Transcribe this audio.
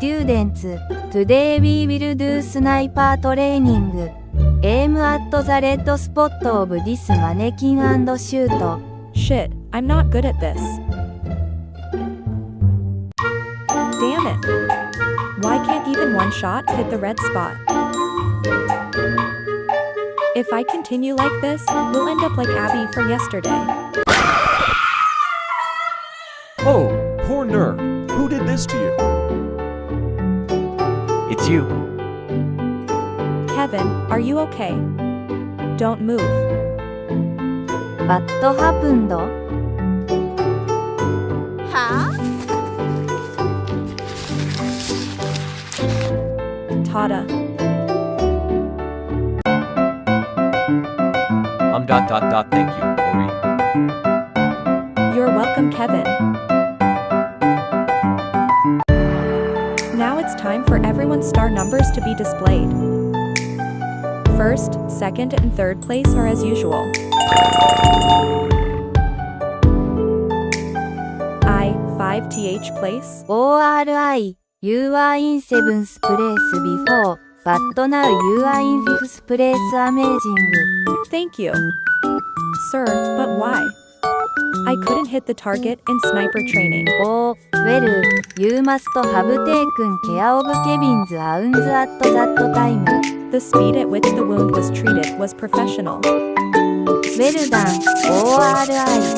students, today we will do sniper training. Aim at the red spot of this mannequin and shoot. Shit, I'm not good at this. Damn it. Why can't even one shot hit the red spot? If I continue like this, we'll end up like Abby from yesterday. Oh, poor nerd. Who did this to you? It's you. Kevin, are you okay? Don't move. What happened? Tada. Thank you, Ori. You're welcome, Kevin. Now it's time for everyone's star numbers to be displayed. First, second, and third place are as usual. I, 5th place. ORI, you are in 7th place before, but now you are in 5th place. Amazing. Thank you. Sir, but why? I couldn't hit the target in sniper training. Oh, well, you must have taken care of Kevin's wounds at that time. The speed at which the wound was treated was professional. Well done, ORI.